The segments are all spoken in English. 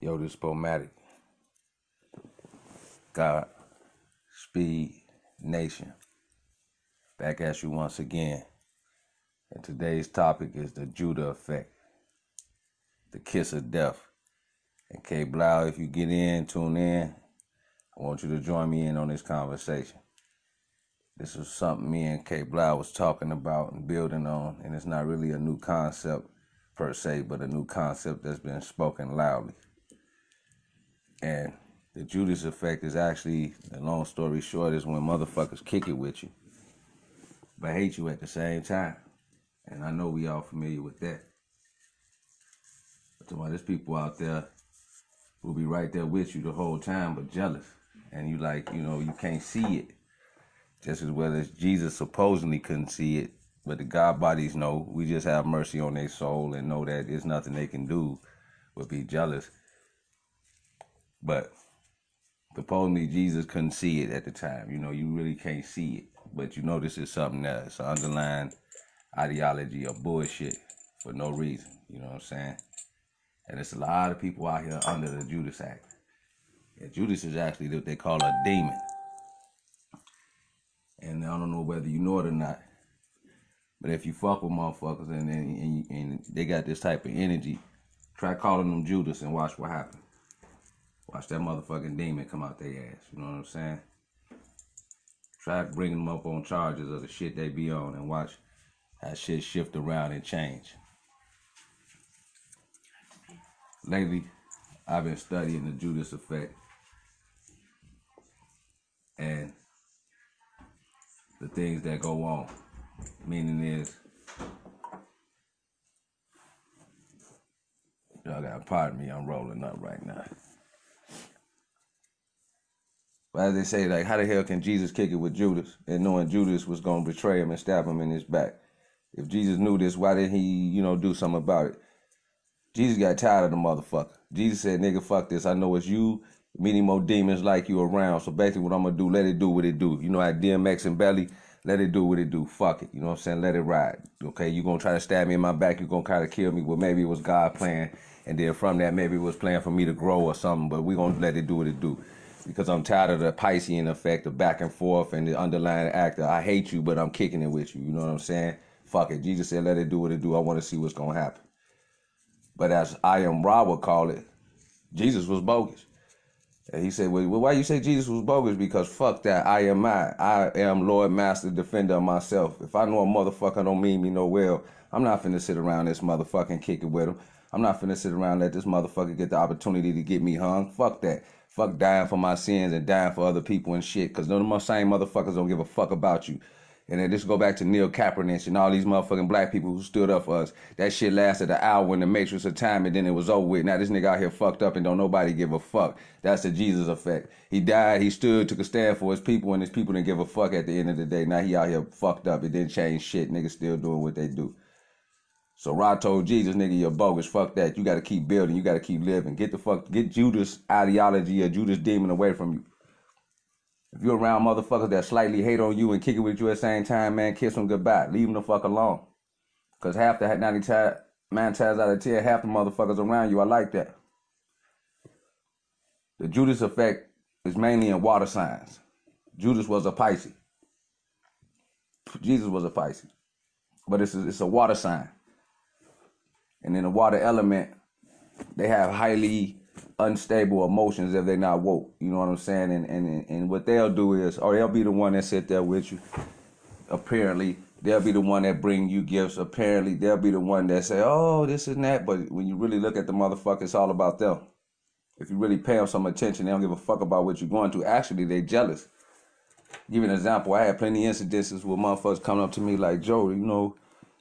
Yo, this Poe Moe, God, Speed, Nation, back at you once again. And today's topic is the Judas Effect, the kiss of death. And K-Blao, if you get in, tune in, I want you to join me in on this conversation. This is something me and K-Blao was talking about and building on, and it's not really a new concept per se, but a new concept that's been spoken loudly. And the Judas Effect is actually, the long story short, is when motherfuckers kick it with you, but hate you at the same time. And I know we all familiar with that. But there's people out there who'll be right there with you the whole time, but jealous. And you like, you can't see it. Just as well as Jesus supposedly couldn't see it, but the God bodies know. We just have mercy on their soul and know that there's nothing they can do but be jealous. But supposedly Jesus couldn't see it at the time. You really can't see it. But this is something that's an underlying ideology of bullshit for no reason. You know what I'm saying? And there's a lot of people out here under the Judas Act. And Judas is actually what they call a demon. And I don't know whether you know it or not, but if you fuck with motherfuckers and they got this type of energy, try calling them Judas and watch what happens. Watch that motherfucking demon come out their ass. You know what I'm saying? Try bringing them up on charges of the shit they be on and watch how shit shift around and change. Lately, I've been studying the Judas Effect and the things that go on. Meaning is, y'all gotta pardon me, I'm rolling up right now. But as they say, like, how the hell can Jesus kick it with Judas and knowing Judas was gonna betray him and stab him in his back? If Jesus knew this, why didn't he, do something about it? Jesus got tired of the motherfucker. Jesus said, nigga, fuck this. I know it's you, many more demons like you around. So basically what I'm gonna do, let it do what it do. You know how DMX and Belly, let it do what it do. Fuck it. You know what I'm saying? Let it ride. Okay, you gonna try to stab me in my back, you gonna try to kill me. Well, maybe it was God playing, and then from that, maybe it was playing for me to grow or something, but we gonna let it do what it do. Because I'm tired of the Piscean effect, the back and forth, and the underlying actor. I hate you, but I'm kicking it with you. You know what I'm saying? Fuck it. Jesus said, let it do what it do. I want to see what's gonna happen. But as I Am Ra would call it, Jesus was bogus. And he said, well, why you say Jesus was bogus? Because fuck that, I am Lord, Master, Defender of myself. If I know a motherfucker don't mean me no well, I'm not finna sit around this motherfucker and kick it with him. I'm not finna sit around and let this motherfucker get the opportunity to get me hung. Fuck that. Fuck dying for my sins and dying for other people and shit. Because none of my same motherfuckers don't give a fuck about you. And then just go back to Neil Kaepernick and all these motherfucking black people who stood up for us. That shit lasted an hour in the matrix of time and then it was over with. Now this nigga out here fucked up and don't nobody give a fuck. That's the Jesus Effect. He died, he stood, took a stand for his people, and his people didn't give a fuck at the end of the day. Now he out here fucked up. It didn't change shit. Niggas still doing what they do. So Ra told Jesus, nigga, you're bogus. Fuck that. You gotta keep building. You gotta keep living. Get Judas ideology or Judas demon away from you. If you're around motherfuckers that slightly hate on you and kick it with you at the same time, man, kiss them goodbye. Leave them the fuck alone. Because 9 times out of 10, half the motherfuckers around you are like that. The Judas Effect is mainly in water signs. Judas was a Pisces. Jesus was a Pisces. But it's a water sign. And in the water element, they have highly unstable emotions if they're not woke. You know what I'm saying? And what they'll do is, or they'll be the one that sit there with you. Apparently, they'll be the one that bring you gifts. Apparently, they'll be the one that say, oh, this and that. But when you really look at the motherfucker, it's all about them. If you really pay them some attention, they don't give a fuck about what you're going through. Actually, they jealous. Give you an example. I had plenty of incidences where motherfuckers coming up to me like, Joe,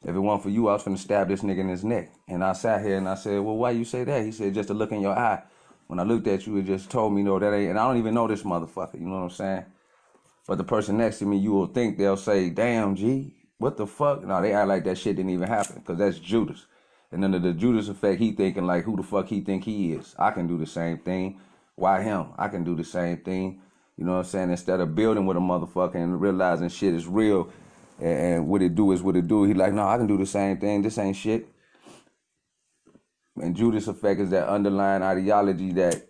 if it weren't for you, I was finna stab this nigga in his neck. And I sat here and I said, well, why you say that? He said, just to look in your eye. When I looked at you, it just told me, no, that ain't, and I don't even know this motherfucker, you know what I'm saying? But the person next to me, you will think they'll say, damn, G, what the fuck? No, they act like that shit didn't even happen, because that's Judas. And under the Judas Effect, he thinking like, who the fuck he think he is? I can do the same thing. Why him? I can do the same thing. You know what I'm saying? Instead of building with a motherfucker and realizing shit is real, and what it do is what it do, he like, no, I can do the same thing. This ain't shit. And Judas Effect is that underlying ideology that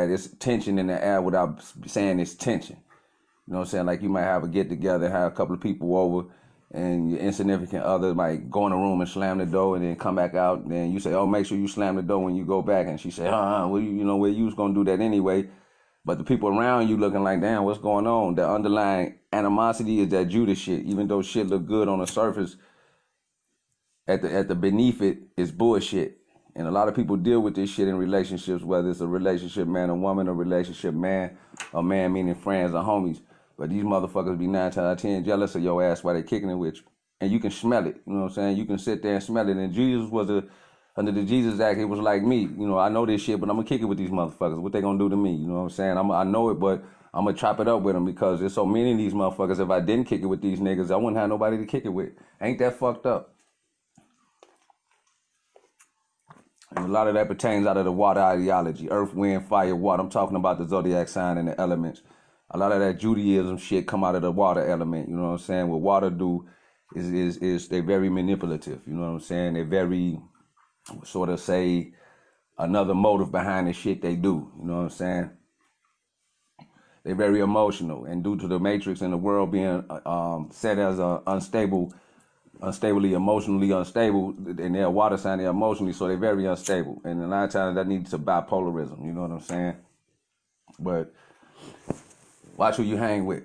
is tension in the air without saying it's tension. You know what I'm saying? Like you might have a get together, have a couple of people over, and your insignificant other might go in the room and slam the door and then come back out. And then you say, oh, make sure you slam the door when you go back. And she say, well, you know, well, you was going to do that anyway. But the people around you looking like, damn, what's going on? The underlying animosity is that Judas shit. Even though shit look good on the surface, at the beneath it is bullshit. And a lot of people deal with this shit in relationships, whether it's a relationship man or woman, or relationship man or man meaning friends or homies. But these motherfuckers be 9 times out of 10 jealous of your ass while they kicking it with you. And you can smell it, you know what I'm saying? You can sit there and smell it. And Jesus was under the Jesus Act, it was like me. You know, I know this shit, but I'm gonna kick it with these motherfuckers. What they gonna do to me, you know what I'm saying? I know it, but I'm gonna chop it up with them because there's so many of these motherfuckers. If I didn't kick it with these niggas, I wouldn't have nobody to kick it with. Ain't that fucked up? And a lot of that pertains out of the water ideology. Earth, wind, fire, water. I'm talking about the zodiac sign and the elements. A lot of that Judaism shit come out of the water element. You know what I'm saying? What water do is they're very manipulative. You know what I'm saying? They're very, sort of say, another motive behind the shit they do. You know what I'm saying? They're very emotional. And due to the matrix and the world being set as a unstably emotionally unstable, and they're a water sign, they're emotionally, so they're very unstable. And a lot of times that needs to bipolarism, you know what I'm saying? But watch who you hang with.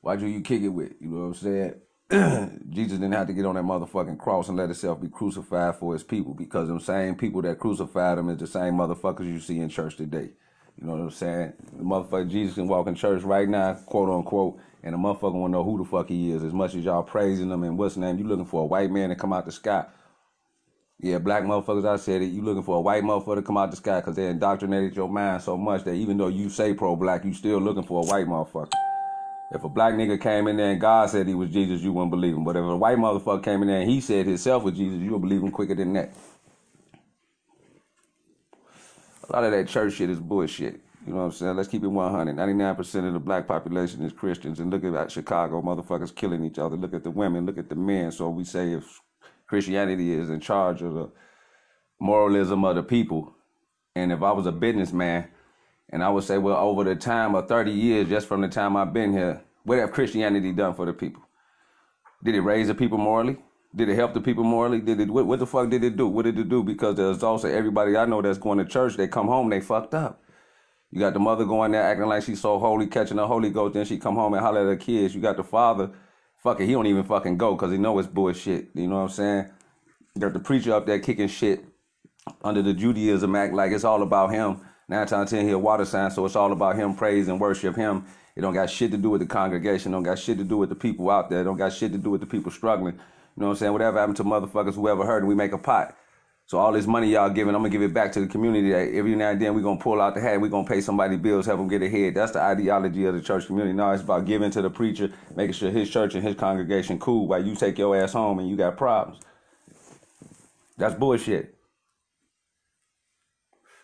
Watch who you kick it with, you know what I'm saying? Jesus didn't have to get on that motherfucking cross and let himself be crucified for his people, because them same people that crucified him is the same motherfuckers you see in church today. You know what I'm saying? The motherfucker Jesus can walk in church right now, quote unquote, and the motherfucker won't know who the fuck he is. As much as y'all praising him and what's his name, you looking for a white man to come out the sky. Yeah, black motherfuckers, I said it. You looking for a white motherfucker to come out the sky because they indoctrinated your mind so much that even though you say pro-black, you still looking for a white motherfucker. If a black nigga came in there and God said he was Jesus, you wouldn't believe him. But if a white motherfucker came in there and he said himself was Jesus, you would believe him quicker than that. A lot of that church shit is bullshit. You know what I'm saying? Let's keep it 100. 99% of the black population is Christians. And look at Chicago, motherfuckers killing each other. Look at the women, look at the men. So we say if Christianity is in charge of the moralism of the people, and if I was a businessman, and I would say, well, over the time of 30 years, just from the time I've been here, what have Christianity done for the people? Did it raise the people morally? Did it help the people morally? What the fuck did it do? What did it do? Because there's also everybody I know that's going to church, they come home, they fucked up. You got the mother going there acting like she's so holy, catching the Holy Ghost, then she come home and holler at her kids. You got the father, fuck it, he don't even fucking go because he know it's bullshit. You know what I'm saying? You got the preacher up there kicking shit under the Judaism act like it's all about him. 9 times 10 he a water sign, so it's all about him, praise and worship him. It don't got shit to do with the congregation, don't got shit to do with the people out there, don't got shit to do with the people struggling. You know what I'm saying? Whatever happened to motherfuckers who ever heard, and we make a pot. So all this money y'all giving, I'm going to give it back to the community. Every now and then we're going to pull out the hat. We're going to pay somebody bills, help them get ahead. That's the ideology of the church community. No, it's about giving to the preacher, making sure his church and his congregation cool while you take your ass home and you got problems. That's bullshit.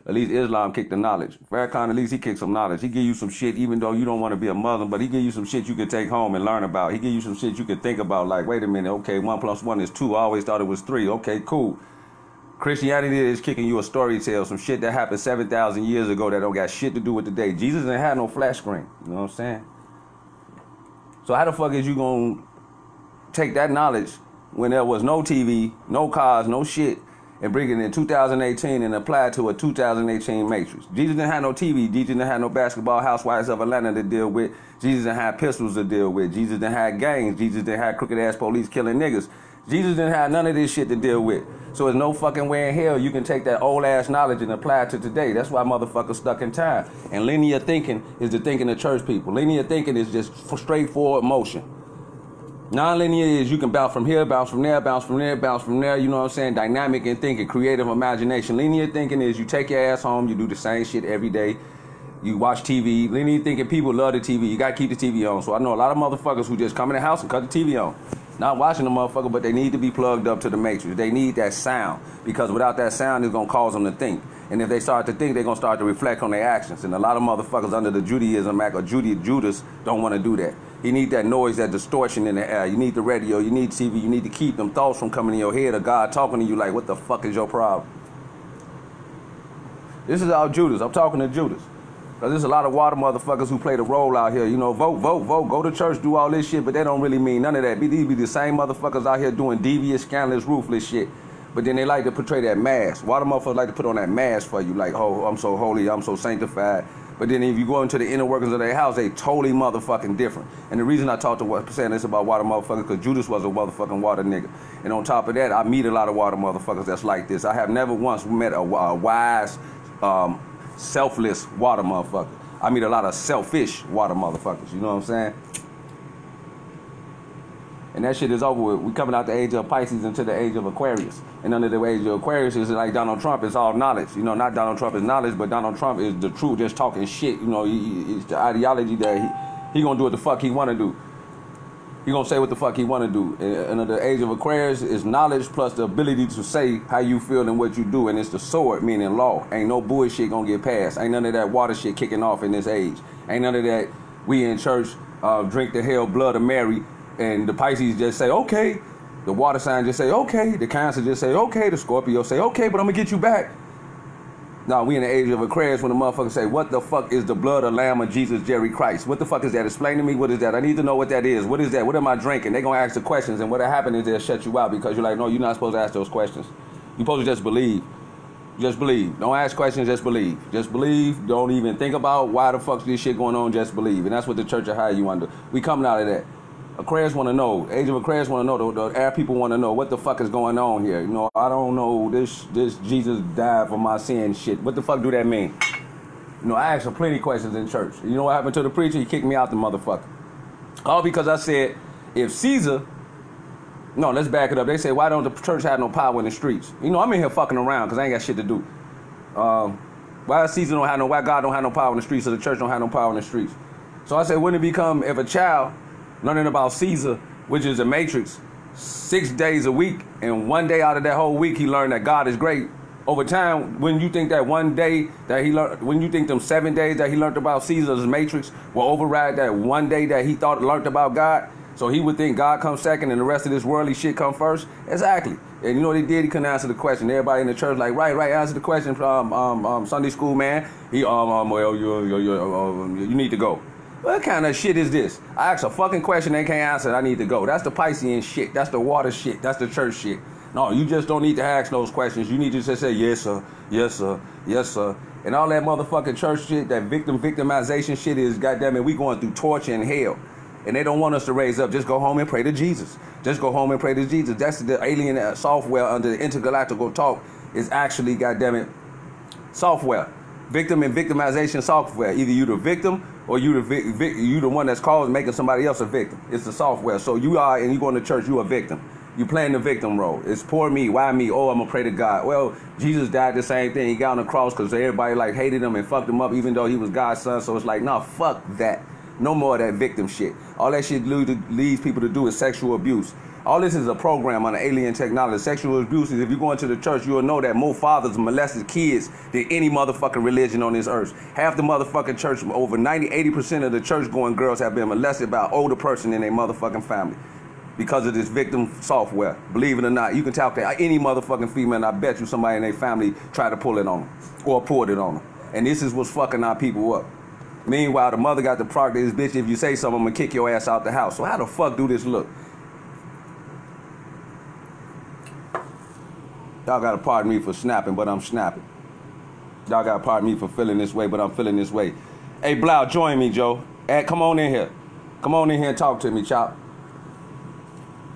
At least Islam kicked the knowledge. Farrakhan, at least he kicked some knowledge. He give you some shit even though you don't want to be a Muslim, but he give you some shit you can take home and learn about. He give you some shit you can think about like, wait a minute, okay, 1 + 1 is 2. I always thought it was 3. Okay, cool. Christianity is kicking you a story tale, some shit that happened 7,000 years ago that don't got shit to do with today. Jesus didn't have no flash screen. You know what I'm saying? So how the fuck is you going to take that knowledge when there was no TV, no cars, no shit, and bring it in 2018 and apply it to a 2018 matrix? Jesus didn't have no TV. Jesus didn't have no basketball housewives of Atlanta to deal with. Jesus didn't have pistols to deal with. Jesus didn't have gangs. Jesus didn't have crooked-ass police killing niggas. Jesus didn't have none of this shit to deal with. So there's no fucking way in hell you can take that old-ass knowledge and apply it to today. That's why motherfuckers stuck in time. And linear thinking is the thinking of church people. Linear thinking is just straightforward motion. Non-linear is you can bounce from here, bounce from there, bounce from there, bounce from there. You know what I'm saying? Dynamic in thinking, creative imagination. Linear thinking is you take your ass home, you do the same shit every day. You watch TV. Linear thinking people love the TV. You got to keep the TV on. So I know a lot of motherfuckers who just come in the house and cut the TV on. Not watching the motherfucker, but they need to be plugged up to the matrix. They need that sound because without that sound, it's going to cause them to think. And if they start to think, they're going to start to reflect on their actions. And a lot of motherfuckers under the Judaism act or Judas don't want to do that. You need that noise, that distortion in the air. You need the radio, you need TV, you need to keep them thoughts from coming in your head of God talking to you like, what the fuck is your problem? This is all Judas. I'm talking to Judas. Because there's a lot of water motherfuckers who play the role out here. You know, vote, go to church, do all this shit, but they don't really mean none of that. These be the same motherfuckers out here doing devious, scandalous, ruthless shit. But then they like to portray that mask. Water motherfuckers like to put on that mask for you. Like, oh, I'm so holy, I'm so sanctified. But then if you go into the inner workings of their house, they totally motherfucking different. And the reason I talked to saying this about water motherfuckers, because Judas was a motherfucking water nigga. And on top of that, I meet a lot of water motherfuckers that's like this. I have never once met a wise, selfless water motherfucker. I meet a lot of selfish water motherfuckers. You know what I'm saying? And that shit is over with. We coming out the age of Pisces into the age of Aquarius. And under the age of Aquarius is like Donald Trump. It's all knowledge. You know, not Donald Trump is knowledge, but Donald Trump is the truth, just talking shit. You know, it's the ideology that he gonna do what the fuck he wanna do. He gonna say what the fuck he wanna do. And under the age of Aquarius is knowledge plus the ability to say how you feel and what you do. And it's the sword, meaning law. Ain't no bullshit gonna get passed. Ain't none of that water shit kicking off in this age. Ain't none of that we in church drink the hell blood of Mary. And the Pisces just say, okay. The water sign just say, okay. The Cancer just say, okay. The Scorpio say, okay, but I'm going to get you back. Now, we in the age of Aquarius when the motherfuckers say, what the fuck is the blood of Lamb of Jesus, Jerry Christ? What the fuck is that? Explain to me what is that? I need to know what that is. What is that? What am I drinking? They're going to ask the questions. And what'll happen is they'll shut you out because you're like, no, you're not supposed to ask those questions. You're supposed to just believe. Just believe. Don't ask questions, just believe. Just believe. Don't even think about why the fuck's this shit going on, just believe. And that's what the church of high you under. We coming out of that. Aquarius want to know. Age of Aquarius want to know. The air people want to know what the fuck is going on here. You know, I don't know. This Jesus died for my sin shit. What the fuck do that mean? You know, I asked him plenty questions in church. You know what happened to the preacher? He kicked me out the motherfucker. All because I said, if Caesar... No, let's back it up. They say, why don't the church have no power in the streets? You know, I'm in here fucking around because I ain't got shit to do. Why Caesar don't have no... Why God don't have no power in the streets, so the church don't have no power in the streets? So I said, wouldn't it become if a child... learning about Caesar, which is a matrix, 6 days a week, and 1 day out of that whole week he learned that God is great. Over time, when you think that 1 day that he learned, when you think them 7 days that he learned about Caesar's matrix will override that 1 day that he learned about God, so he would think God comes second and the rest of this worldly shit come first? Exactly. And you know what he did? He couldn't answer the question. Everybody in the church like, right, answer the question from Sunday school, man. He well, you need to go. What kind of shit is this? I ask a fucking question they can't answer, I need to go. That's the Piscean shit. That's the water shit. That's the church shit. No, you just don't need to ask those questions. You need to just say, yes, sir, yes, sir, yes, sir. And all that motherfucking church shit, that victimization shit is, goddamn it, we going through torture and hell. And they don't want us to raise up. Just go home and pray to Jesus. Just go home and pray to Jesus. That's the alien software under the intergalactical talk is actually, goddamn it, software. Victim and victimization software. Either you the victim or you the one that's caused making somebody else a victim. It's the software. So you are, and you going to church, you a victim. You playing the victim role. It's poor me, why me? Oh, I'm gonna pray to God. Well, Jesus died the same thing. He got on the cross because everybody like hated him and fucked him up, even though he was God's son. So it's like, nah, fuck that. No more of that victim shit. All that shit leads people to do is sexual abuse. All this is a program on the alien technology. Sexual abuse is, if you go into the church, you'll know that more fathers molested kids than any motherfucking religion on this earth. Half the motherfucking church, over 90-80% of the church-going girls have been molested by an older person in their motherfucking family because of this victim software. Believe it or not, you can talk to any motherfucking female, and I bet you somebody in their family tried to pull it on them or pulled it on them. And this is what's fucking our people up. Meanwhile, the mother got the product of this bitch, if you say something, I'm gonna kick your ass out the house. So how the fuck do this look? Y'all gotta pardon me for snapping, but I'm snapping. Y'all gotta pardon me for feeling this way, but I'm feeling this way. Hey, Blau, join me, Joe. Come on in here. Come on in here and talk to me, Chop.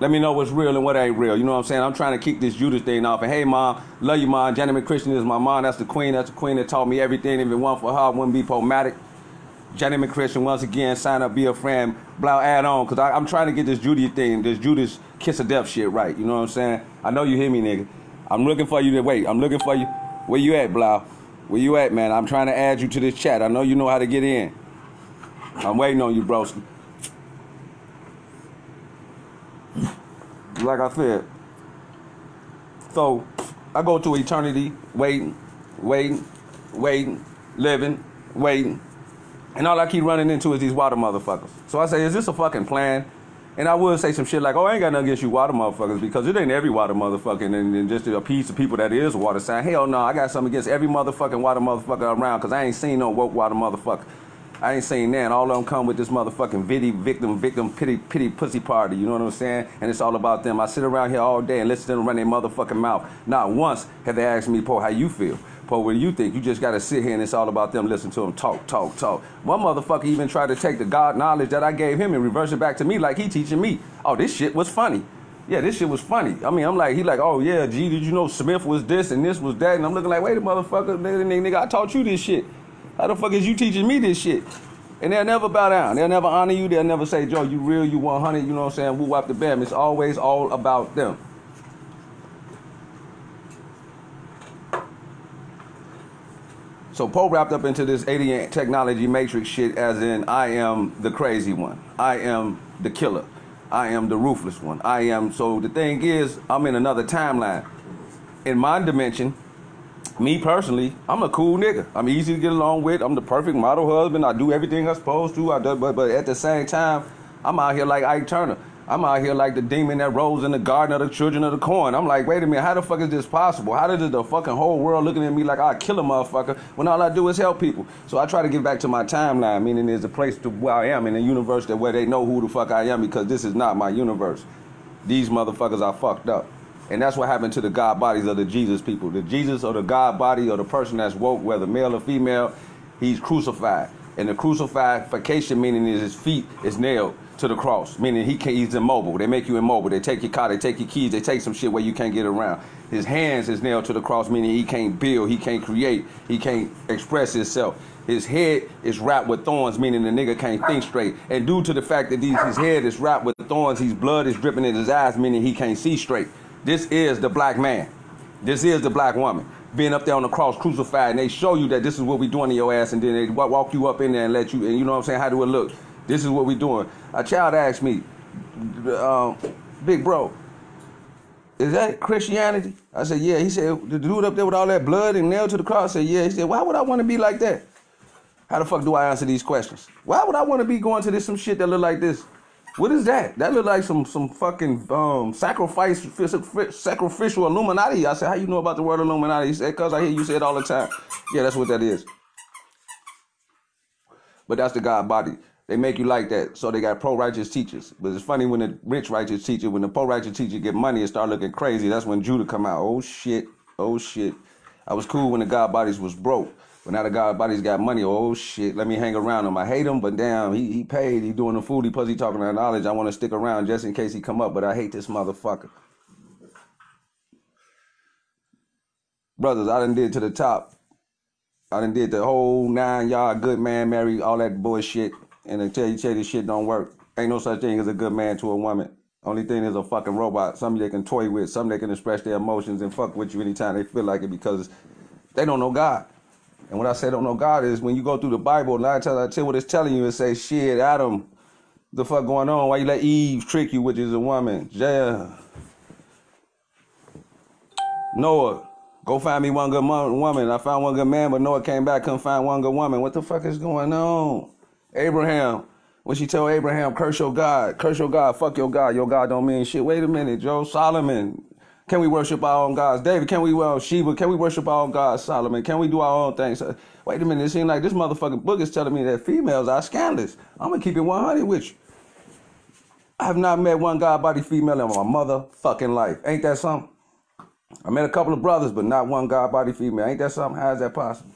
Let me know what's real and what ain't real. You know what I'm saying? I'm trying to keep this Judas thing off. And hey, Mom, love you, Mom. Gentleman Christian is my mom. That's the queen. That's the queen that taught me everything. If it weren't for her, I wouldn't be Poe Moe. Gentleman Christian, once again, sign up, be a friend. Blau, add on, because I'm trying to get this Judas thing, this Judas kiss of death shit right. You know what I'm saying? I know you hear me, nigga. I'm looking for you to wait. I'm looking for you. Where you at, Blau? Where you at, man? I'm trying to add you to this chat. I know you know how to get in. I'm waiting on you, broski. Like I said. So, I go to eternity waiting. waiting, living, waiting. And all I keep running into is these water motherfuckers. So I say, is this a fucking plan? And I would say some shit like, oh, I ain't got nothing against you water motherfuckers, because it ain't every water motherfucking and just a piece of people that is a water sign. Hell no, I got something against every motherfucking water motherfucker around, because I ain't seen no woke water motherfucker. I ain't seen that. All of them come with this motherfucking victim, pity pussy party. You know what I'm saying? And it's all about them. I sit around here all day and listen to them run their motherfucking mouth. Not once have they asked me, Poe, how you feel? Poe, what do you think? You just got to sit here and it's all about them. Listen to them talk. One motherfucker even tried to take the God knowledge that I gave him and reverse it back to me like he teaching me. Oh, this shit was funny. Yeah, this shit was funny. I mean, I'm like, he like, oh yeah, gee, did you know Smith was this and this was that? And I'm looking like, wait a motherfucker, nigga, I taught you this shit. How the fuck is you teaching me this shit? And they'll never bow down. They'll never honor you. They'll never say, Joe, you real, you 100, you know what I'm saying? Woo wop the bam. It's always all about them. So Poe wrapped up into this alien technology matrix shit as in, I am the crazy one. I am the killer. I am the ruthless one. I am, so the thing is, I'm in another timeline. In my dimension, me personally, I'm a cool nigga. I'm easy to get along with. I'm the perfect model husband. I do everything I'm supposed to. But at the same time, I'm out here like Ike Turner. I'm out here like the demon that rose in the garden of the children of the corn. I'm like, wait a minute, how the fuck is this possible? How does the fucking whole world looking at me like I kill a motherfucker when all I do is help people? So I try to get back to my timeline, meaning there's a place to where I am in a universe that where they know who the fuck I am, because this is not my universe. These motherfuckers are fucked up. And that's what happened to the God bodies of the Jesus people. The Jesus or the God body or the person that's woke, whether male or female, he's crucified. And the crucifixion meaning is his feet is nailed to the cross, meaning he's immobile. They make you immobile. They take your car, they take your keys, they take some shit where you can't get around. His hands is nailed to the cross, meaning he can't build, he can't create, he can't express himself. His head is wrapped with thorns, meaning the nigga can't think straight. And due to the fact that his head is wrapped with thorns, his blood is dripping in his eyes, meaning he can't see straight. This is the black man. This is the black woman. Being up there on the cross crucified, and they show you that this is what we doing to your ass, and then they walk you up in there and let you, and you know what I'm saying, how do it look? This is what we doing. A child asked me, big bro, is that Christianity? I said, yeah. He said, the dude up there with all that blood and nailed to the cross? I said, yeah. He said, why would I want to be like that? How the fuck do I answer these questions? Why would I want to be going to this some shit that look like this? What is that? That look like some fucking sacrificial Illuminati. I said, how you know about the word Illuminati? He said, cause I hear you say it all the time. Yeah, that's what that is. But that's the God body. They make you like that. So they got pro-righteous teachers. But it's funny when the rich righteous teacher, when the pro-righteous teacher get money and start looking crazy, that's when Judah come out. Oh shit. Oh shit. I was cool when the God bodies was broke. But now the God bodies got money. Oh shit, let me hang around him. I hate him, but damn, he paid. He doing the foodie plus he talking that knowledge. I want to stick around just in case he come up, but I hate this motherfucker. Brothers, I done did to the top. I done did the whole 9-yard good man, marry, all that bullshit. And I tell you this shit don't work. Ain't no such thing as a good man to a woman. Only thing is a fucking robot. Something they can toy with. Something they can express their emotions and fuck with you anytime they feel like it, because they don't know God. And when I say don't know God is when you go through the Bible, 9 times out of 10 what it's telling you is say, shit, Adam, the fuck going on? Why you let Eve trick you, which is a woman? Yeah. Noah, go find me one good woman. I found one good man, but Noah came back, couldn't find one good woman. What the fuck is going on? Abraham, when she told Abraham, curse your God, fuck your God don't mean shit. Wait a minute, Joe. Solomon, can we worship our own gods? David, can we Sheba, can we worship our own gods? Solomon, can we do our own things? Wait a minute, it seems like this motherfucking book is telling me that females are scandalous. I'm gonna keep it 100 with you. I have not met one God body female in my motherfucking life. Ain't that something? I met a couple of brothers, but not one God body female. Ain't that something? How is that possible?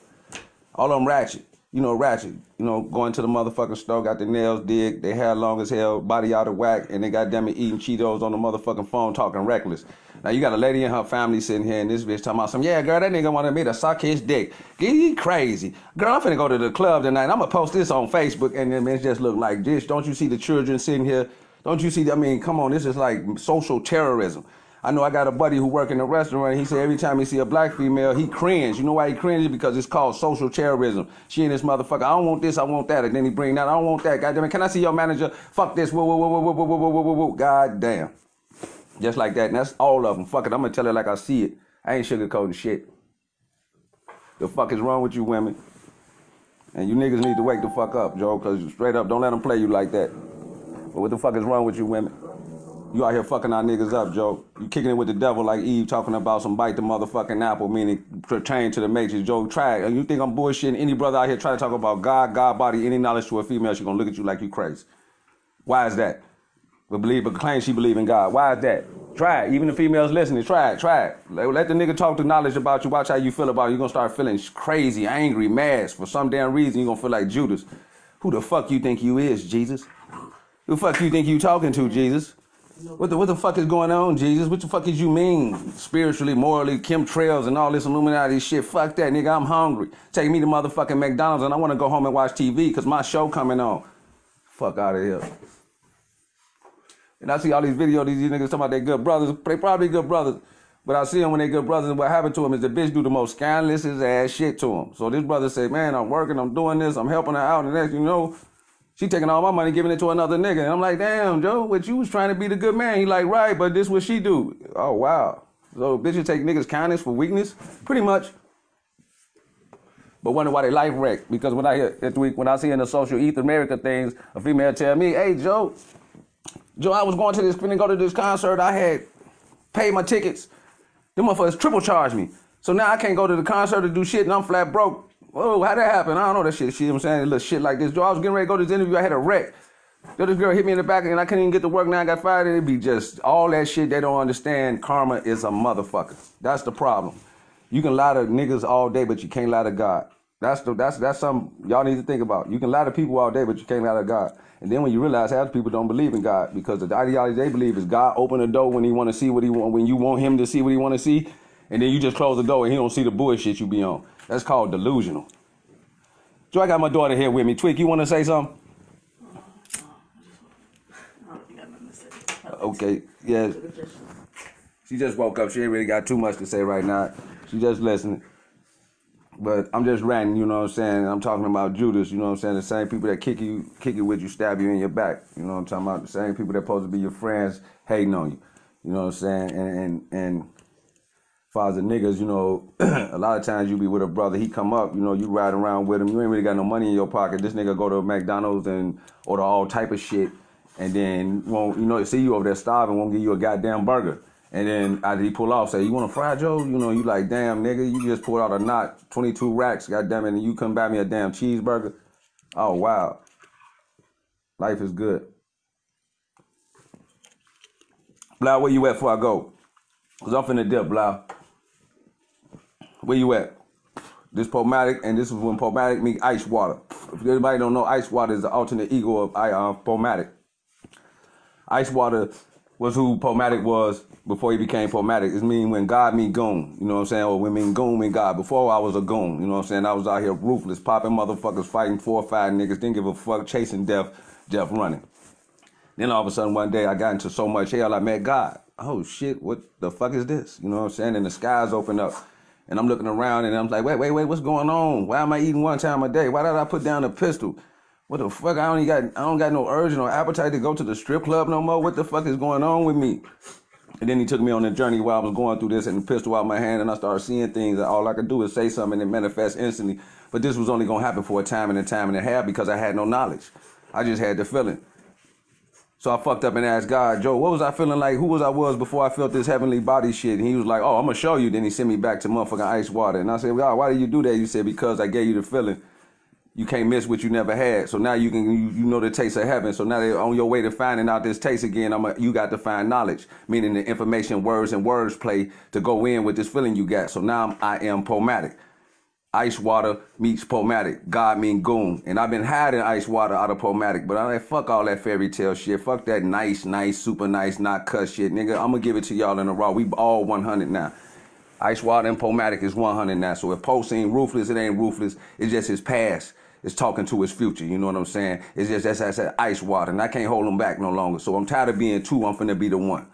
All of them ratchet. Going to the motherfucking store, got their nails digged, their hair long as hell, body out of whack, and they goddamn it eating Cheetos on the motherfucking phone talking reckless. Now you got a lady and her family sitting here and this bitch talking about some, yeah, girl, that nigga wanted me to suck his dick. He crazy. Girl, I'm finna go to the club tonight. I'm gonna post this on Facebook, and then it just look like this. Don't you see the children sitting here? Don't you see, I mean, come on, this is like social terrorism. I know I got a buddy who work in a restaurant. He said every time he see a black female, he cringe. You know why he cringes? Because it's called social terrorism. She and this motherfucker, I don't want this, I want that. And then he bring that, I don't want that. Goddamn it, can I see your manager? Fuck this, whoa. Goddamn. Just like that. And that's all of them. Fuck it, I'm going to tell it like I see it. I ain't sugarcoating shit. The fuck is wrong with you women? And you niggas need to wake the fuck up, Joe, because straight up, don't let them play you like that. But what the fuck is wrong with you women? You out here fucking our niggas up, Joe. You kicking it with the devil like Eve talking about some bite the motherfucking apple, meaning pertain to the matrix. Joe, try it. And you think I'm bullshitting? Any brother out here try to talk about God, body, any knowledge to a female, she gonna look at you like you crazy. Why is that? But claim she believe in God. Why is that? Try it. Even the females listening, try it. Let the nigga talk to knowledge about you. Watch how you feel about it. You're gonna start feeling crazy, angry, mad. For some damn reason, you're gonna feel like Judas. Who the fuck you think you is, Jesus? Who the fuck you think you talking to, Jesus? What the fuck is going on, Jesus? What the fuck is you mean? Spiritually, morally, chemtrails and all this Illuminati shit. Fuck that, nigga. I'm hungry. Take me to motherfucking McDonald's and I want to go home and watch TV because my show coming on. Fuck out of here. And I see all these videos, these niggas talking about they good brothers. They probably good brothers. But I see them when they good brothers, and what happened to them is the bitch do the most scandalous ass shit to them. So this brother say, man, I'm working, I'm doing this, I'm helping her out, and next, you know, she taking all my money, giving it to another nigga. And I'm like, damn, Joe, what you was trying to be the good man. He like, right, but this what she do. Oh, wow. So bitches take niggas' kindness for weakness? Pretty much. But wonder why they life wrecked. Because when I see in the social ether America things, a female tell me, hey, Joe, I was going to go to this concert. I had paid my tickets. Them motherfuckers triple charged me. So now I can't go to the concert to do shit and I'm flat broke. Whoa, how'd that happen? I don't know that shit. You know what I'm saying? Little shit like this. Joe, I was getting ready to go to this interview. I had a wreck. Yo, this girl hit me in the back and I couldn't even get to work. Now I got fired. It'd be just all that shit. They don't understand. Karma is a motherfucker. That's the problem. You can lie to niggas all day, but you can't lie to God. That's something y'all need to think about. You can lie to people all day, but you can't lie to God. And then when you realize half the people don't believe in God because the ideology they believe is God open the door when he want to see what he want, when you want him to see what he want to see, and then you just close the door and he don't see the bullshit you be on. That's called delusional. So I got my daughter here with me. Twig, you want to say something? Okay, yeah. She just woke up. She ain't really got too much to say right now. She just listening. But I'm just ranting, you know what I'm saying? I'm talking about Judas, you know what I'm saying? The same people that kick it with you, stab you in your back. You know what I'm talking about? The same people that supposed to be your friends hating on you. You know what I'm saying? And as far as the niggas, you know, a lot of times you be with a brother, he come up, you know, you ride around with him, you ain't really got no money in your pocket. This nigga go to McDonald's and order all type of shit, and then won't, you know, see you over there starving, won't give you a goddamn burger. And then after he pull off, say, you want a fry, Joe? You know, you like, damn, nigga, you just pulled out a knot, 22 racks, goddamn it, and you come buy me a damn cheeseburger? Oh, wow. Life is good. Blau, where you at before I go? Because I'm finna dip, Blau. Where you at? This Pomatic, and this is when Pomatic meet ice water. If anybody don't know, ice water is the alternate ego of Pomatic. Ice water was who Pomatic was before he became Pomatic. It mean when God mean goon, you know what I'm saying? Or when mean goon mean God. Before I was a goon, you know what I'm saying? I was out here ruthless, popping motherfuckers, fighting 4 or 5 niggas, didn't give a fuck, chasing death running. Then all of a sudden one day I got into so much hell I met God. Oh shit, what the fuck is this? You know what I'm saying? And the skies opened up. And I'm looking around and I'm like, wait, what's going on? Why am I eating 1 time a day? Why did I put down a pistol? What the fuck? I don't got no urge, no appetite to go to the strip club no more. What the fuck is going on with me? And then he took me on a journey while I was going through this and the pistol out my hand and I started seeing things that all I could do is say something and it manifests instantly. But this was only going to happen for a time and a half because I had no knowledge. I just had the feeling. So I fucked up and asked God, Joe, what was I feeling like? Who I was before I felt this heavenly body shit? And he was like, oh, I'm going to show you. Then he sent me back to motherfucking ice water. And I said, God, why did you do that? You said, because I gave you the feeling. You can't miss what you never had. So now you know the taste of heaven. So now they're on your way to finding out this taste again. You got to find knowledge, meaning the information, words, and words play to go in with this feeling you got. So now I am Pomatic. Ice water meets Pomatic. God mean goon. And I've been hiding ice water out of Pomatic. But I'm like, fuck all that fairy tale shit. Fuck that nice, super nice, not cuss shit. Nigga, I'm going to give it to y'all in a raw. We all 100 now. Ice water and Pomatic is 100 now. So if Poe seemed ruthless, it ain't ruthless. It's just his past. It's talking to his future, you know what I'm saying? It's just that's ice water, and I can't hold him back no longer. So I'm tired of being 2, I'm finna be the 1.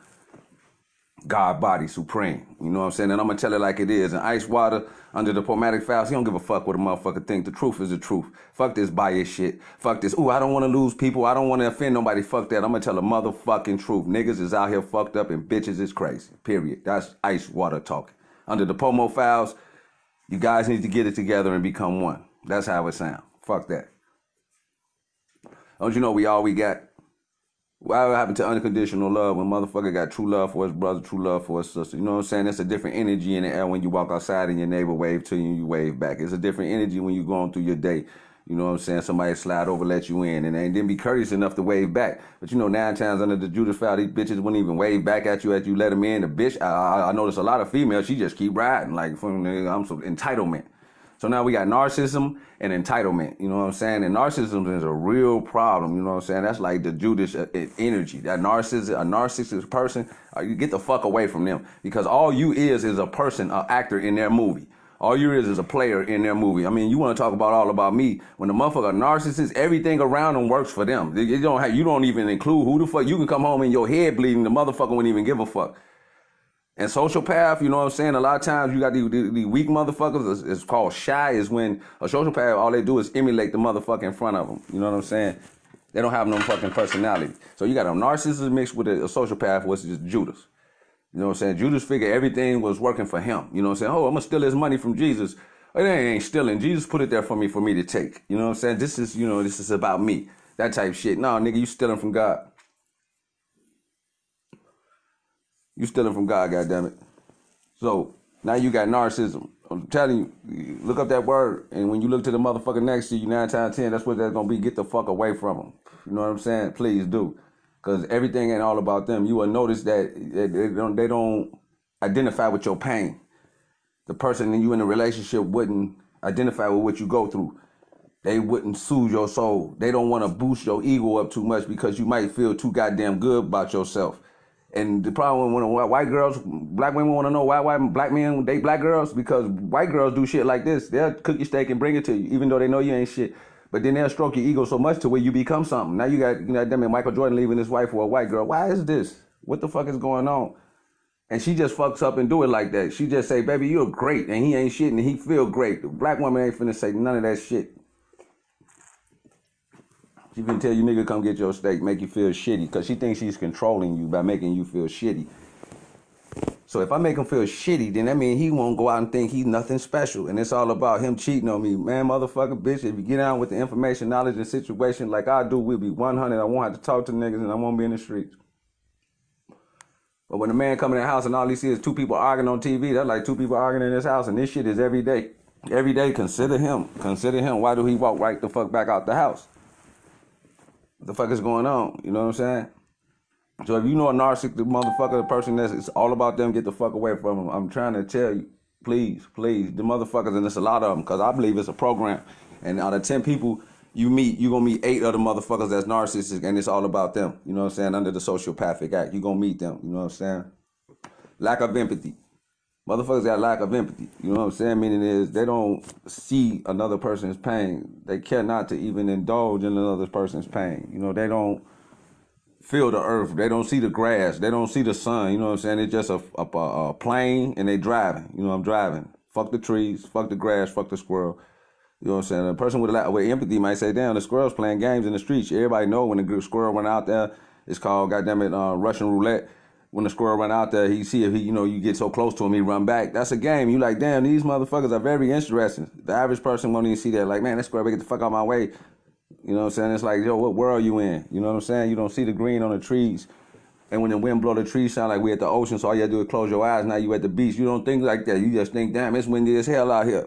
God body supreme, you know what I'm saying? And I'm gonna tell it like it is. And ice water under the Pomatic files, he don't give a fuck what a motherfucker think. The truth is the truth. Fuck this bias shit. Fuck this. Ooh, I don't want to lose people. I don't want to offend nobody. Fuck that. I'm gonna tell the motherfucking truth. Niggas is out here fucked up and bitches is crazy. Period. That's ice water talking. Under the Poe Moe files, You guys need to get it together and become one. That's how it sounds. Fuck that. Don't you know we all we got? What happened to unconditional love when motherfucker got true love for his brother, true love for his sister? You know what I'm saying? It's a different energy in the air when you walk outside and your neighbor wave to you and you wave back. It's a different energy when you're going through your day. You know what I'm saying? Somebody slide over, let you in, and they didn't be courteous enough to wave back. But you know, 9 times under the Judas Effect, these bitches wouldn't even wave back at you let them in. The bitch, I notice a lot of females, she just keep riding, like, I'm so entitlement. So now we got narcissism and entitlement, you know what I'm saying? And narcissism is a real problem, you know what I'm saying? That's like the Judas energy. That a narcissistic person, you get the fuck away from them. Because all you is a person, an actor in their movie. All you is a player in their movie. I mean, you want to talk about all about me. When the motherfucker narcissist, everything around them works for them. You don't even include who the fuck. You can come home and your head bleeding. The motherfucker wouldn't even give a fuck. And sociopath, you know what I'm saying? A lot of times you got these weak motherfuckers. It's called shy. Is when a sociopath, all they do is emulate the motherfucker in front of them. You know what I'm saying? They don't have no fucking personality. So you got a narcissist mixed with a sociopath, which is Judas. You know what I'm saying? Judas figured everything was working for him. You know what I'm saying? Oh, I'm going to steal his money from Jesus. It ain't stealing. Jesus put it there for me to take. You know what I'm saying? This is about me. That type shit. No, nigga, you stealing from God. You stealing from God, goddammit. So, now you got narcissism. I'm telling you, look up that word, and when you look to the motherfucker next to you, 9 times 10, that's what that's going to be. Get the fuck away from them. You know what I'm saying? Please do. Because everything ain't all about them. You will notice that they don't identify with your pain. The person you in a relationship wouldn't identify with what you go through. They wouldn't soothe your soul. They don't want to boost your ego up too much because you might feel too goddamn good about yourself. And the problem when white girls, black women want to know why black men date black girls, because white girls do shit like this. They'll cook your steak and bring it to you, even though they know you ain't shit. But then they'll stroke your ego so much to where you become something. Now you got, damn it, Michael Jordan leaving his wife for a white girl. Why is this? What the fuck is going on? And she just fucks up and do it like that. She just say, baby, you're great. And he ain't shit and he feel great. The black woman ain't finna say none of that shit. She finna tell you, nigga, come get your steak, make you feel shitty. Because she thinks she's controlling you by making you feel shitty. So if I make him feel shitty, then that means he won't go out and think he's nothing special. And it's all about him cheating on me. Man, motherfucker, bitch, if you get down with the information, knowledge, and situation like I do, we'll be 100. I won't have to talk to niggas and I won't be in the streets. But when a man come in the house and all he sees is 2 people arguing on TV, that's like 2 people arguing in his house. And this shit is every day. Every day, consider him. Consider him. Why do he walk right the fuck back out the house? What the fuck is going on? You know what I'm saying? So if you know a narcissistic motherfucker, a person that's it's all about them, get the fuck away from them. I'm trying to tell you, please, the motherfuckers, and it's a lot of them, because I believe it's a program. And out of 10 people you meet, you're going to meet 8 other motherfuckers that's narcissistic, and it's all about them. You know what I'm saying? Under the sociopathic act, you're going to meet them. You know what I'm saying? Lack of empathy. Motherfuckers got lack of empathy. You know what I'm saying? Meaning is they don't see another person's pain. They care not to even indulge in another person's pain. You know, they don't feel the earth. They don't see the grass. They don't see the sun. You know what I'm saying? It's just a plane and they driving. You know, I'm driving. Fuck the trees. Fuck the grass. Fuck the squirrel. You know what I'm saying? A person with empathy might say, damn, the squirrel's playing games in the streets. Everybody know when the squirrel went out there, it's called, goddamn it, Russian roulette. When the squirrel run out there, he see if you get so close to him, he run back. That's a game. You like, damn, these motherfuckers are very interesting. The average person won't even see that. Like, man, that squirrel, get the fuck out of my way. You know what I'm saying? It's like, yo, what world are you in? You know what I'm saying? You don't see the green on the trees. And when the wind blow, the trees sound like we at the ocean, so all you have to do is close your eyes. Now you at the beach. You don't think like that. You just think, damn, it's windy as hell out here.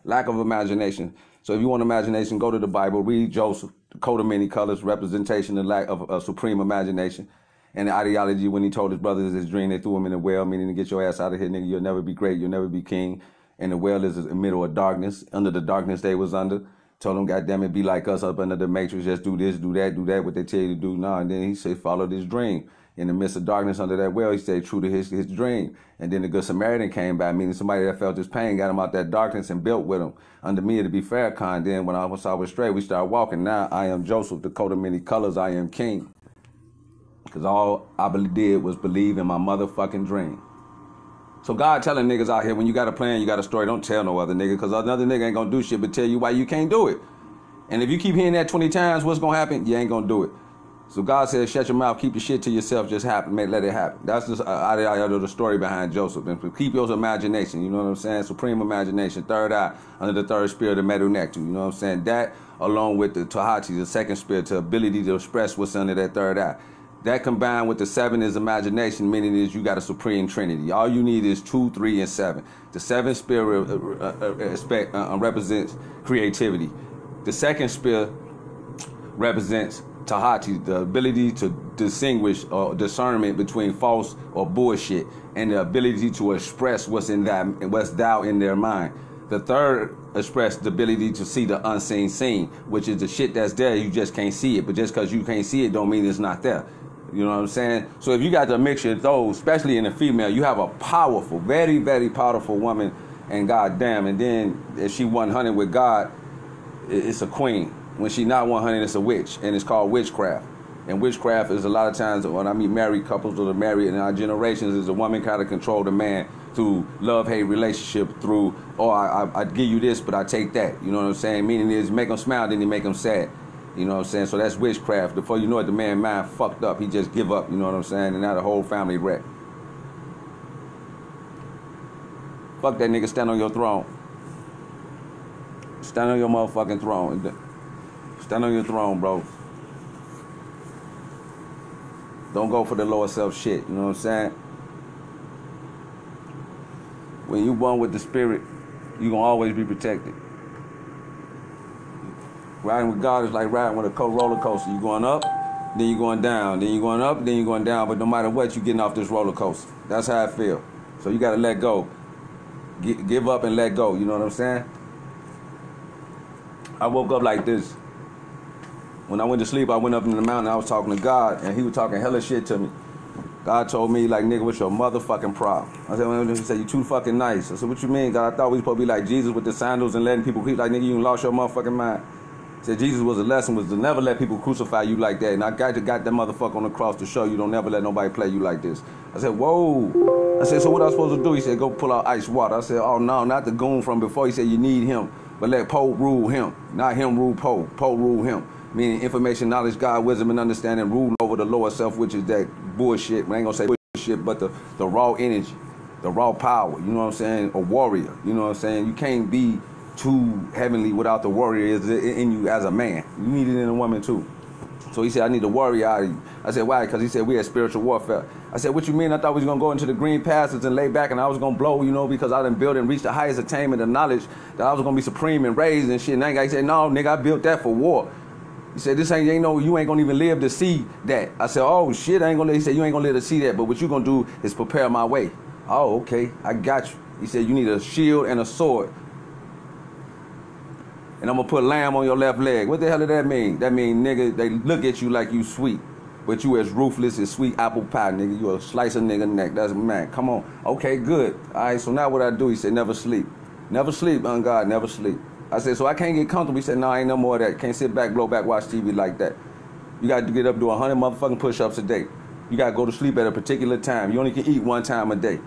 Lack of imagination. So if you want imagination, go to the Bible, read Joseph, the coat of many colors, representation of lack of supreme imagination. And the ideology, when he told his brothers his dream, they threw him in the well, meaning to get your ass out of here, nigga. You'll never be great. You'll never be king. And the well is in the middle of darkness. Under the darkness they was under. Told them, goddamn it, be like us up under the matrix. Just do this, do that, what they tell you to do. Nah, and then he said, follow this dream. In the midst of darkness under that well, he stayed true to his dream. And then the good Samaritan came by, meaning somebody that felt his pain, got him out that darkness and built with him. Under me, to be fair, kind. Then when I was straight, we started walking. Now I am Joseph, the coat of many colors, I am king. Because all I did was believe in my motherfucking dream. So God telling niggas out here, when you got a plan, you got a story, don't tell no other nigga, because another nigga ain't going to do shit but tell you why you can't do it. And if you keep hearing that 20 times, what's going to happen? You ain't going to do it. So God said, shut your mouth, keep your shit to yourself, just happen, let it happen. That's just the story behind Joseph. And keep your imagination, you know what I'm saying? Supreme imagination, third eye, under the third spirit of Medu Nectar, you know what I'm saying? That, along with the Tahati, the second spirit, the ability to express what's under that third eye. That combined with the 7 is imagination, meaning is you got a supreme trinity. All you need is 2, 3, and 7. The 7th spirit represents creativity. The second spirit represents Tahati, the ability to distinguish or discernment between false or bullshit, and the ability to express what's thou in their mind. The third express the ability to see the unseen scene, which is the shit that's there, you just can't see it. But just because you can't see it don't mean it's not there. You know what I'm saying? So if you got the mixture of those, especially in a female, you have a powerful, very, very powerful woman, and goddamn, and then if she 100 with God, it's a queen. When she not 100, it's a witch, and it's called witchcraft. And witchcraft is a lot of times, when I meet married couples that are married in our generations, is a woman kind of control the man through love-hate relationship, through, oh, I give you this, but I take that. You know what I'm saying? Meaning is make them smile, then you make them sad. You know what I'm saying? So that's witchcraft. Before you know it, the man mind fucked up. He just give up, you know what I'm saying? And now the whole family wrecked. Fuck that nigga, stand on your throne. Stand on your motherfucking throne. Stand on your throne, bro. Don't go for the lower self shit, you know what I'm saying? When you one with the spirit, you gonna always be protected. Riding with God is like riding with a roller coaster. You going up, then you going down, then you going up, then you going down. But no matter what, you getting off this roller coaster. That's how I feel. So you gotta let go. Give up and let go. You know what I'm saying? I woke up like this. When I went to sleep, I went up in the mountain. I was talking to God, and He was talking hella shit to me. God told me, like, nigga, what's your motherfucking problem? I said, well, He said, you too fucking nice. I said, what you mean, God? I thought we supposed to be like Jesus with the sandals and letting people creep. Like, nigga, you lost your motherfucking mind. He said, Jesus was a lesson, was to never let people crucify you like that. And I got that motherfucker on the cross to show you don't never let nobody play you like this. I said, whoa. I said, so what I supposed to do? He said, go pull out ice water. I said, oh, no, not the goon from before. He said, you need him, but let Poe rule him. Not him rule Poe. Poe rule him. Meaning information, knowledge, God, wisdom, and understanding rule over the lower self, which is that bullshit. I ain't gonna say bullshit, but the raw energy, the raw power, you know what I'm saying? A warrior, you know what I'm saying? You can't be too heavenly without the warrior in you as a man. You need it in a woman too. So he said, I need a warrior out of you. I said, why? Because he said, we had spiritual warfare. I said, what you mean? I thought we was going to go into the green pastures and lay back and I was going to blow, you know, because I done built and reached the highest attainment of knowledge that I was going to be supreme and raised and shit. And that guy said, no, nigga, I built that for war. He said, you ain't gonna even live to see that. I said, oh shit, I ain't gonna live. He said, you ain't gonna live to see that, but what you gonna do is prepare my way. Oh, okay, I got you. He said, you need a shield and a sword. And I'm gonna put lamb on your left leg. What the hell does that mean? That mean, nigga, they look at you like you sweet, but you as ruthless as sweet apple pie, nigga. You a slice of nigga neck. That's man. Come on. Okay, good. All right, so now what I do? He said, never sleep. Never sleep, on God, never sleep. I said, so I can't get comfortable. He said, no, ain't no more of that. Can't sit back, blow back, watch TV like that. You got to get up, do 100 motherfucking push-ups a day. You got to go to sleep at a particular time. You only can eat one time a day.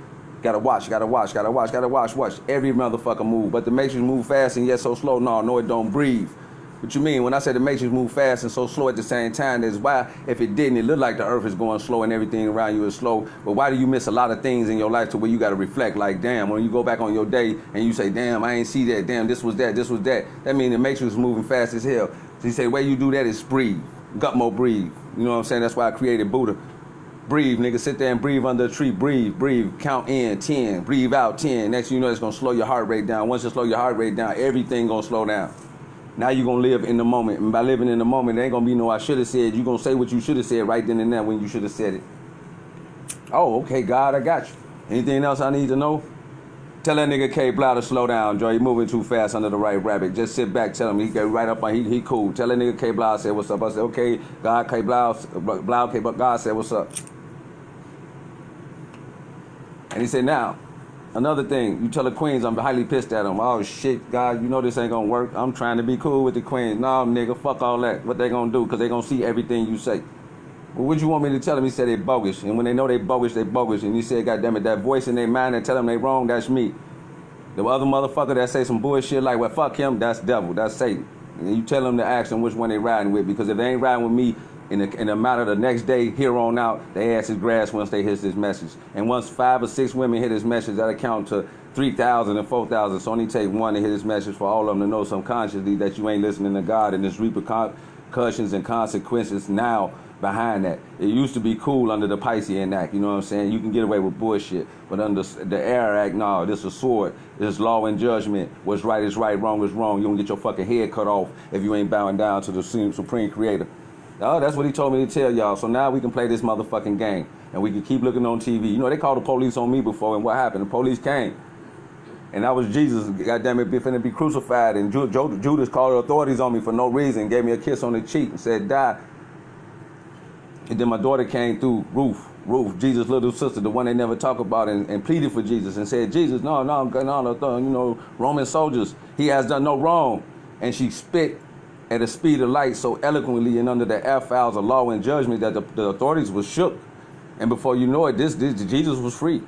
Got to watch. Every motherfucker move. But the matrix move fast and yet so slow. No, it don't breathe. What you mean? When I say the matrix move fast and so slow at the same time, that's why if it didn't, it looked like the earth is going slow and everything around you is slow. But why do you miss a lot of things in your life to where you got to reflect like, damn, when you go back on your day and you say, damn, I ain't see that. Damn, this was that. That means the matrix is moving fast as hell. So you say, the way you do that is breathe. Gutmo, breathe. You know what I'm saying? That's why I created Buddha. Breathe, nigga. Sit there and breathe under a tree. Breathe. Count in 10. Breathe out 10. Next thing you know, it's going to slow your heart rate down. Once you slow your heart rate down, everything going to slow down. Now you're going to live in the moment. And by living in the moment, there ain't going to be no I should have said. You're going to say what you should have said right then and there when you should have said it. Oh, okay, God, I got you. Anything else I need to know? Tell that nigga K-Blao to slow down, Joe. He moving too fast under the right rabbit. Just sit back, tell him. He get right up on, he cool. Tell that nigga K-Blao said, what's up? I said, okay, God, K-Blao, God said, what's up? And he said, now, another thing, you tell the queens I'm highly pissed at them. Oh, shit, God, you know this ain't going to work. I'm trying to be cool with the queens. No, nigga, fuck all that. What they going to do? Because they going to see everything you say. Well, what you want me to tell them? He said they bogus. And when they know they bogus, they bogus. And he said, goddamn it, that voice in their mind that tell them they wrong, that's me. The other motherfucker that say some bullshit like, well, fuck him, that's devil, that's Satan. And you tell them to ask them which one they riding with, because if they ain't riding with me in a matter of the next day, here on out, they ass is grass once they hit this message. And once 5 or 6 women hit this message, that'll count to 3,000 and 4,000. So only take one to hit this message for all of them to know subconsciously that you ain't listening to God, and there's repercussions and consequences now behind that. It used to be cool under the Pisces Act, you know what I'm saying? You can get away with bullshit. But under the Air Act, no, this is a sword. This is law and judgment. What's right is right, wrong is wrong. You don't get your fucking head cut off if you ain't bowing down to the Supreme Creator. Oh, that's what he told me to tell y'all. So now we can play this motherfucking game. And we can keep looking on TV. You know, they called the police on me before, and what happened? The police came. And that was Jesus, goddamn it, finna be crucified. And Judas called the authorities on me for no reason, gave me a kiss on the cheek and said, die. And then my daughter came through, Ruth, Jesus' little sister, the one they never talk about, and pleaded for Jesus and said, Jesus, no, you know, Roman soldiers, he has done no wrong. And she spit at the speed of light so eloquently and under the air files of law and judgment that the authorities were shook. And before you know it, this Jesus was free.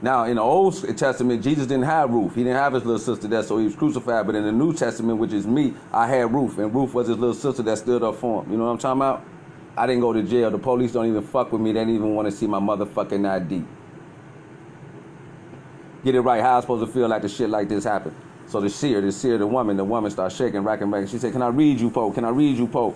Now, in the Old Testament, Jesus didn't have Ruth. He didn't have his little sister there, so he was crucified. But in the New Testament, which is me, I had Ruth. And Ruth was his little sister that stood up for him. You know what I'm talking about? I didn't go to jail. The police don't even fuck with me. They didn't even want to see my motherfucking ID. Get it right. How I supposed to feel like the shit like this happened? So the seer, the woman starts shaking, racking back. She said, can I read you, Poe? Can I read you, Poe?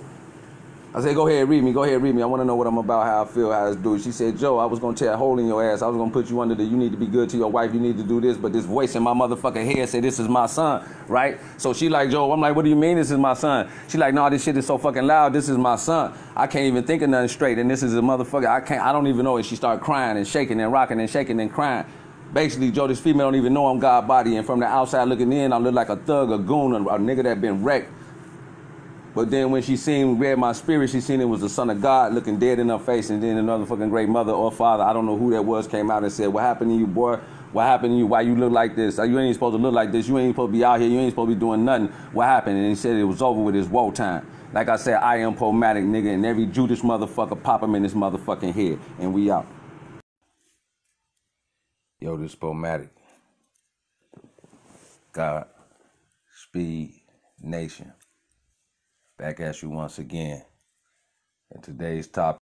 I said, go ahead, read me. I want to know what I'm about, how I feel, how it's doing. She said, Joe, I was going to tear a hole in your ass. I was going to put you under you need to be good to your wife. You need to do this. But this voice in my motherfucking head said, this is my son, right? So she like, Joe, I'm like, what do you mean this is my son? She like, no, this shit is so fucking loud. This is my son. I can't even think of nothing straight. And this is a motherfucker. I don't even know it. She started crying and shaking and rocking and shaking and crying. Basically, Joe, this female don't even know I'm God body. And from the outside looking in, I look like a thug, a goon, a nigga that been wrecked. But then when she read my spirit, she seen it was the Son of God looking dead in her face. And then another fucking great mother or father, I don't know who that was, came out and said, what happened to you, boy? What happened to you? Why you look like this? You ain't supposed to look like this. You ain't supposed to be out here. You ain't supposed to be doing nothing. What happened? And he said it was over with his woe time. Like I said, I am Poe Moe, nigga, and every Judas motherfucker pop him in his motherfucking head. And we out. Yo, this is Poe Moe. God, Speed, Nation. Back at you once again. And today's topic